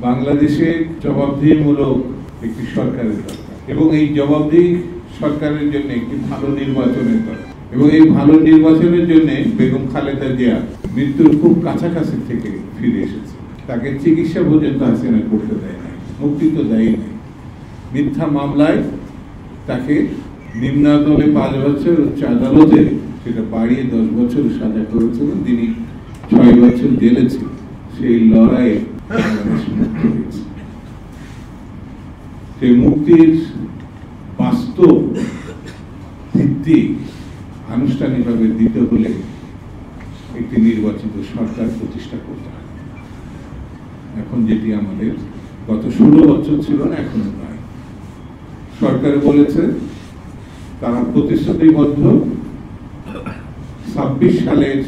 বাংলাদেশে জবাবদিহিমূলক একটি সরকারের দরকার এবং এই জবাবদিহি সরকারের জন্য একটি ভালো নির্বাচনের দরকার এবং এই ভালো নির্বাচনের জন্য বেগম খালেদা জিয়া মৃত্যুর খুব কাছাকাছি থেকে ফিরে এসেছে। তাকে চিকিৎসা পর্যন্ত হাসিনা করতে দেয় নাই, মুক্তি তো দেয় নাই। মিথ্যা মামলায় তাকে নিম্ন আদালতে 5 বছর, উচ্চ আদালতে সেটা বাড়িয়ে 10 বছর সাজা করেছিলেন। তিনি 6 বছর জেলে ছিলেন। সেই লড়াইয়ে বাংলাদেশ মুক্ত হয়েছে। সেই মুক্তির বাস্তব ভিত্তি আনুষ্ঠানিকভাবে দিতে হলে একটি নির্বাচিত সরকার প্রতিষ্ঠা করতে হয়। এখন যেটি আমাদের গত 16 বছর ছিল না, এখনো নয়। সরকার বলেছে তারা প্রতিশ্রুতিবদ্ধ 26 সালের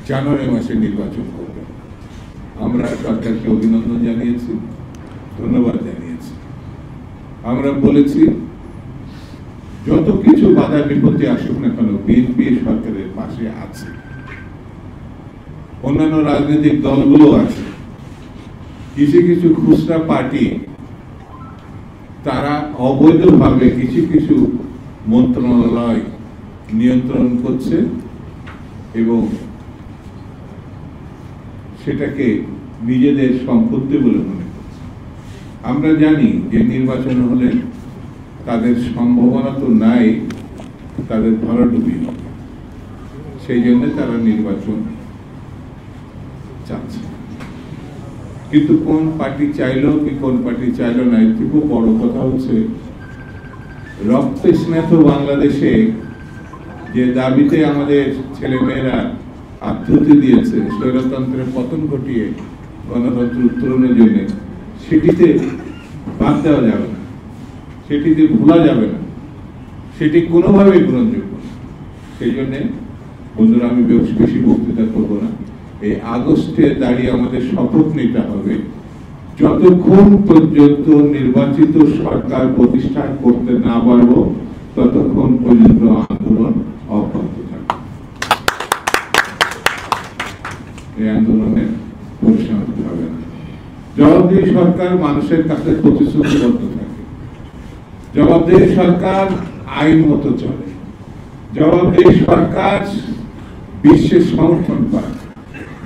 জানুয়ারি মাসে নির্বাচন করবে। আমরা সরকারকে অভিনন্দন জানিয়েছি, ধন্যবাদ জানিয়েছি। আমরা বলেছি যত কিছু বাধা বিপত্তি আসুক না কেন বিএনপি সরকারের পাশে আছে, অন্যান্য রাজনৈতিক দলগুলো আছে। কিছু কিছু খুচরা পার্টি তারা অবৈধভাবে কিছু কিছু মন্ত্রণালয় নিয়ন্ত্রণ করছে এবং সেটাকে নিজেদের সম্পত্তি বলে মনে করছে। আমরা জানি যে নির্বাচন হলে তাদের সম্ভাবনা তো নাই, তাদের ভরাডুবি হবে। সেই জন্য তারা নির্বাচন চাচ্ছে। কিন্তু কোন পার্টি চাইলো কি কোন পার্টি চাইলো না, এর থেকেও বড় কথা হচ্ছে রক্তে স্নাত বাংলাদেশে যে দাবিতে আমাদের ছেলেমেয়েরা আত্মহত্যা দিয়েছে স্বৈরতন্ত্রের পতন ঘটিয়ে গণতন্ত্র উত্তরণের জন্য, সেটিতে বাদ দেওয়া যাবে না, সেটিতে ভোলা যাবে না, সেটি কোনোভাবেই গ্রহণযোগ্য। সেই জন্যে বন্ধুরা, আমি বেশি বক্তৃতা করবো না। এই আগস্টে দাঁড়িয়ে আমাদের শপথ নিতে হবে যতক্ষণ পর্যন্ত নির্বাচিত সরকার প্রতিষ্ঠা করতে না পারবো ততক্ষণ পর্যন্ত আন্দোলন অব্যাহত থাকবে। এই আন্দোলনের পরিসমাপ্তি হবে না। জবাবদিহি সরকার মানুষের কাছে প্রতিশ্রুতিবদ্ধ থাকে, জবাবদিহি সরকার আইন মতো চলে, জবাবদিহি সরকার বিশ্বের সমর্থন পায়,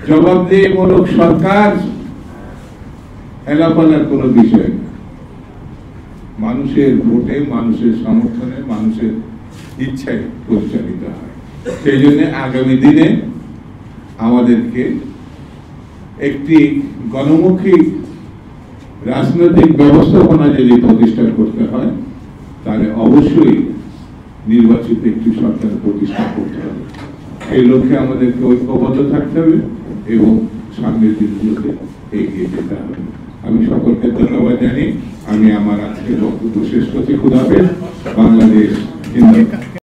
জবাবদিহিমূলক সরকার এলাপালার কোনো বিষয় না। মানুষের ভোটে, মানুষের সমর্থনে, মানুষের ইচ্ছায় পরিচালিত হয়। সেই জন্য আগামী দিনে আমাদেরকে একটি গণমুখী রাজনৈতিক ব্যবস্থাপনা যদি প্রতিষ্ঠা করতে হয় তাহলে অবশ্যই নির্বাচিত একটি সরকার প্রতিষ্ঠা করতে হবে। এই লক্ষ্যে আমাদেরকে ঐক্যবদ্ধ থাকতে হবে এবং সামনের দিনগুলোতে এগিয়ে যেতে হবে। আমি সকলকে ধন্যবাদ জানি। আমি আমার আজকে বক্তব্য শেষ করছি। খুদা হাফেজ। বাংলাদেশ জিন্দাবাদ।